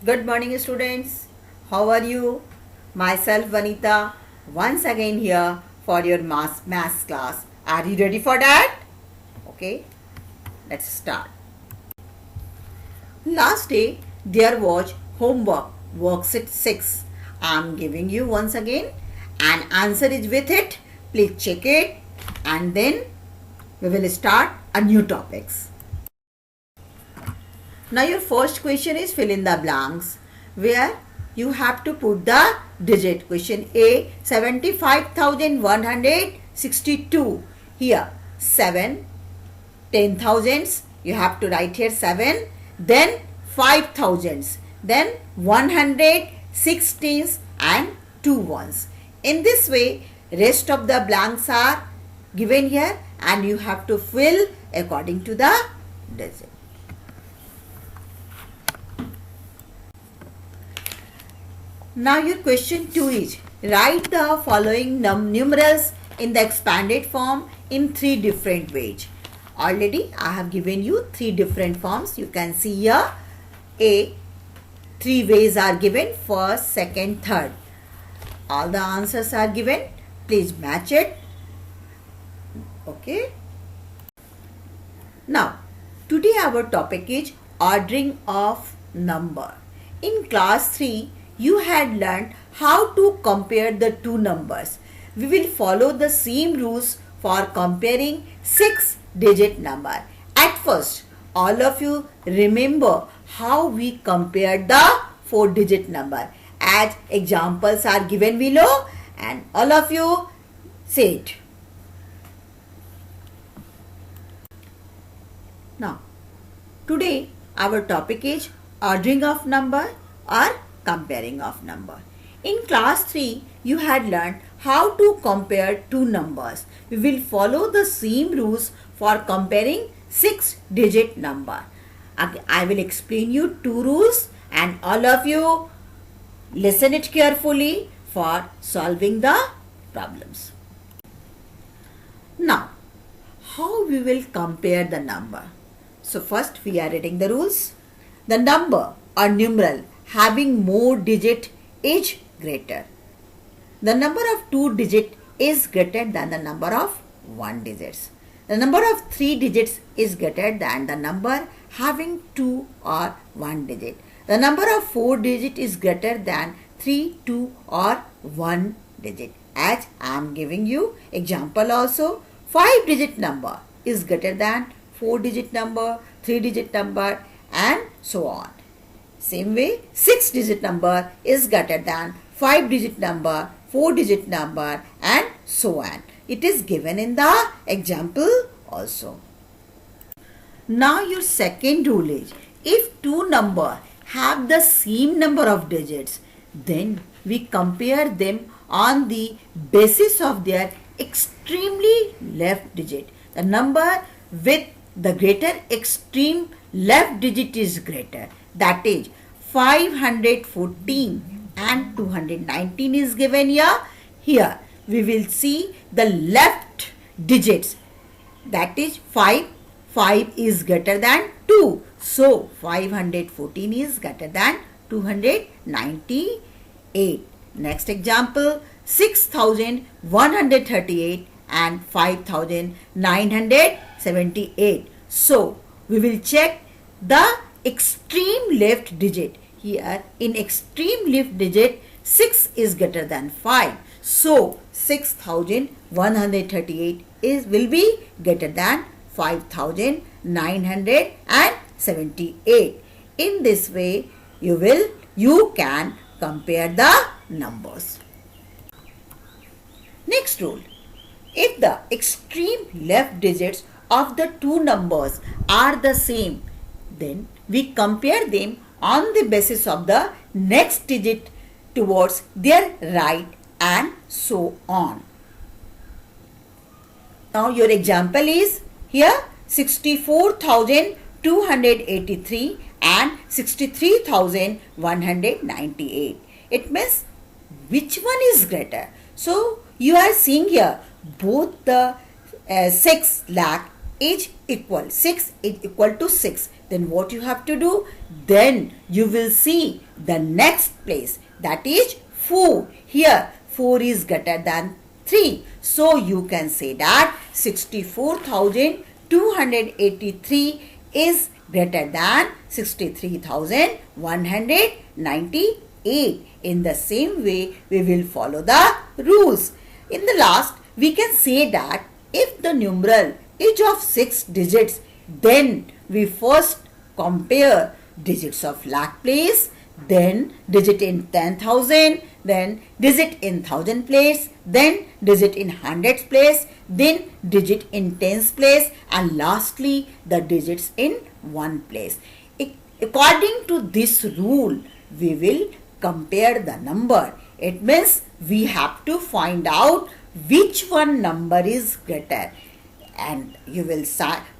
Good morning, students. How are you? Myself, Vanita, once again here for your maths class. Are you ready for that? Okay, let's start. Last day, there was homework, worksheet 6. I'm giving you once again. An answer is with it. Please check it and then we will start a new topics. Now your first question is fill in the blanks where you have to put the digit. Question A 75,162. Here 7 10 thousands. You have to write here 7. Then 5 thousands. Then 100 sixteens and 2 ones. In this way rest of the blanks are given here and you have to fill according to the digit. Now your question 2 is write the following numerals in the expanded form in 3 different ways. Already I have given you 3 different forms. You can see here A 3 ways are given, first, second, third. All the answers are given. Please match it. Okay. Now today our topic is ordering of number. In class 3 you had learned how to compare the two numbers. We will follow the same rules for comparing 6-digit number. At first, all of you remember how we compared the 4-digit number. As examples are given below and all of you say it. Now, today our topic is ordering of number or comparing of number. In class 3, you had learned how to compare two numbers. We will follow the same rules for comparing 6-digit number. I will explain you 2 rules and all of you listen it carefully for solving the problems. Now, how we will compare the number? So first we are reading the rules. The number or numeral having more digit is greater. The number of 2 digit is greater than the number of 1 digits. The number of 3 digits is greater than the number having 2 or 1 digit. The number of 4 digit is greater than 3, 2 or 1 digit. As I am giving you example also, 5 digit number is greater than 4 digit number, 3 digit number and so on. Same way, 6-digit number is greater than 5-digit number, 4-digit number and so on. It is given in the example also. Now your second rule is, if two numbers have the same number of digits, then we compare them on the basis of their extremely left digit. The number with the greater extreme left digit is greater. That is 514 and 219 is given here. Here we will see the left digits. That is 5. 5 is greater than 2. So 514 is greater than 298. Next example, 6138 and 5978. So we will check the extreme left digit. Here in extreme left digit 6 is greater than 5. So 6138 will be greater than 5978. In this way you can compare the numbers. Next rule. If the extreme left digits of the two numbers are the same, then we compare them on the basis of the next digit towards their right and so on. Now your example is here 64,283 and 63,198. It means which one is greater? So you are seeing here both the 6 lakh is equal. 6 is equal to 6. Then what you have to do? Then you will see the next place, that is 4. Here 4 is greater than 3. So you can say that 64,283 is greater than 63,198. In the same way, we will follow the rules. In the last, we can say that if the numeral is of 6 digits, then we first compare digits of lakh place, then digit in 10,000, then digit in thousand place, then digit in hundreds place, then digit in tens place, and lastly the digits in one place. According to this rule, we will compare the number. It means we have to find out which one number is greater, and you will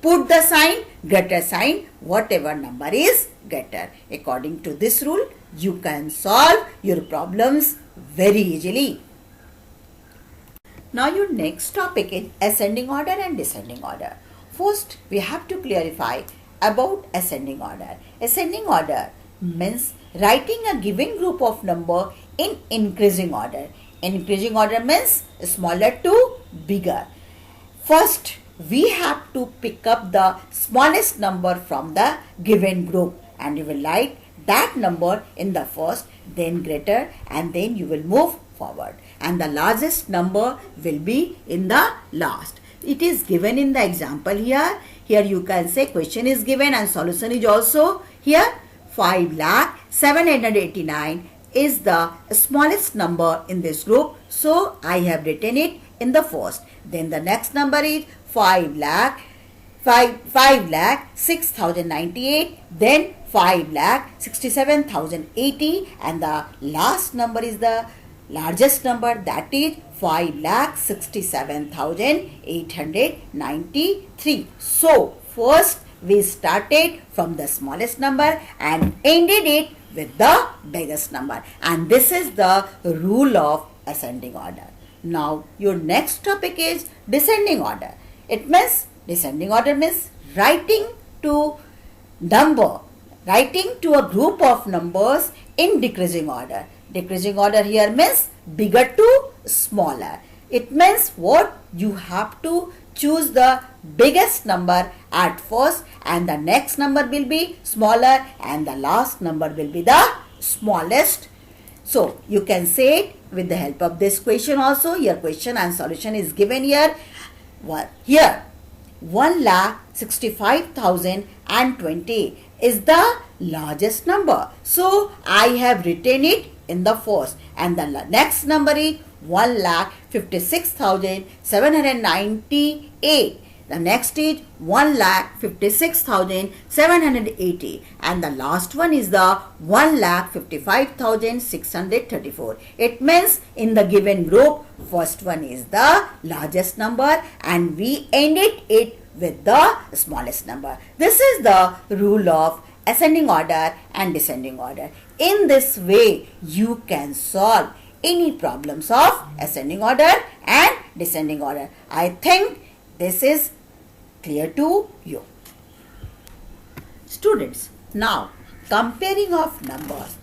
put the sign, greater sign, whatever number is greater. According to this rule, you can solve your problems very easily. Now your next topic is ascending order and descending order. First, we have to clarify about ascending order. Ascending order means writing a given group of number in increasing order. Increasing order means smaller to bigger. First, we have to pick up the smallest number from the given group, and you will write that number in the first, then greater, and then you will move forward, and the largest number will be in the last. It is given in the example here. Here you can say question is given and solution is also here. 5,07,889 is the smallest number in this group, so I have written it in the first. Then the next number is 5,06,098, then 5,67,080, and the last number is the largest number, that is 5,67,893. So first we started from the smallest number and ended it with the biggest number, and this is the rule of ascending order. Now your next topic is descending order. It means descending order means writing to a group of numbers in decreasing order. Decreasing order here means bigger to smaller. It means what? You have to choose the biggest number at first, and the next number will be smaller, and the last number will be the smallest. So you can say it with the help of this question also. Your question and solution is given here. Here 1,65,020 is the largest number, so I have written it in the first, and the next number is 1,56,798. The next is 1,56,780, and the last one is the 1,55,634. It means in the given group, first one is the largest number, and we ended it with the smallest number. This is the rule of ascending order and descending order. In this way, you can solve any problems of ascending order and descending order. I think this is clear to you. Students, now comparing of numbers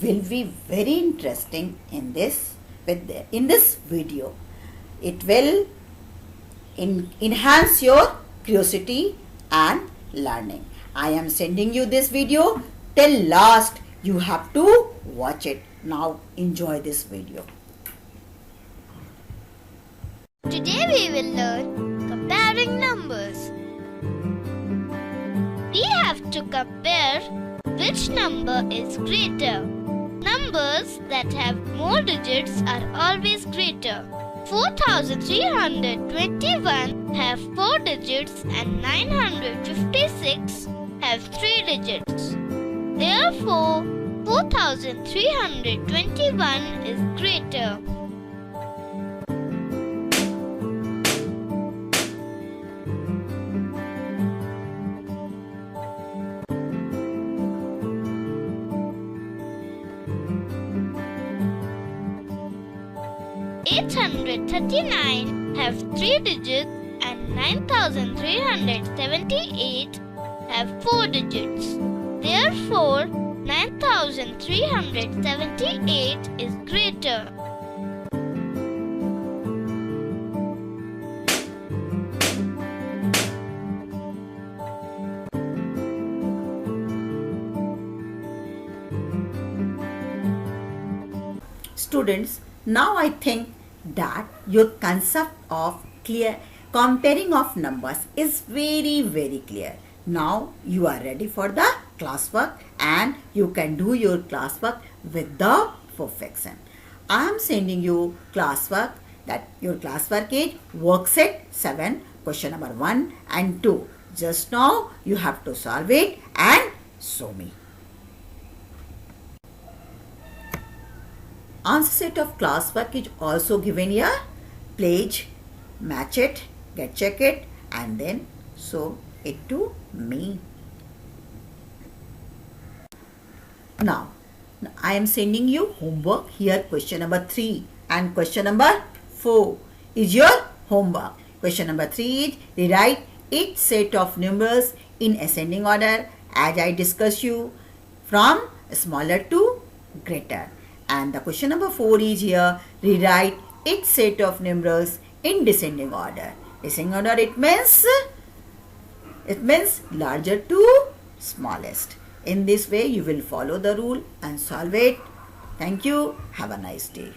will be very interesting in this video. It will enhance your curiosity and learning. I am sending you this video till last. You have to watch it. Now enjoy this video. Today we will learn comparing numbers. We have to compare which number is greater. Numbers that have more digits are always greater. 4,321 have 4 digits and 956 have 3 digits. Therefore, 4,321 is greater. $839 have 3 digits and 9,378 have 4 digits. Therefore, 9,378 2378 is greater. Students, now I think that your concept of clear comparing of numbers is very clear. Now you are ready for the classwork and you can do your classwork with the perfection. I am sending you classwork, that your classwork is worksheet 7 question number 1 and 2. Just now you have to solve it and show me. Answer set of classwork is also given here. Please match it, get check it and then show it to me. Now I am sending you homework here. Question number 3 and question number 4 is your homework. Question number 3 is rewrite each set of numbers in ascending order as I discussed you from smaller to greater. And the question number 4 is here, rewrite each set of numerals in descending order. Descending order, it means larger to smallest. In this way you will follow the rule and solve it. Thank you. Have a nice day.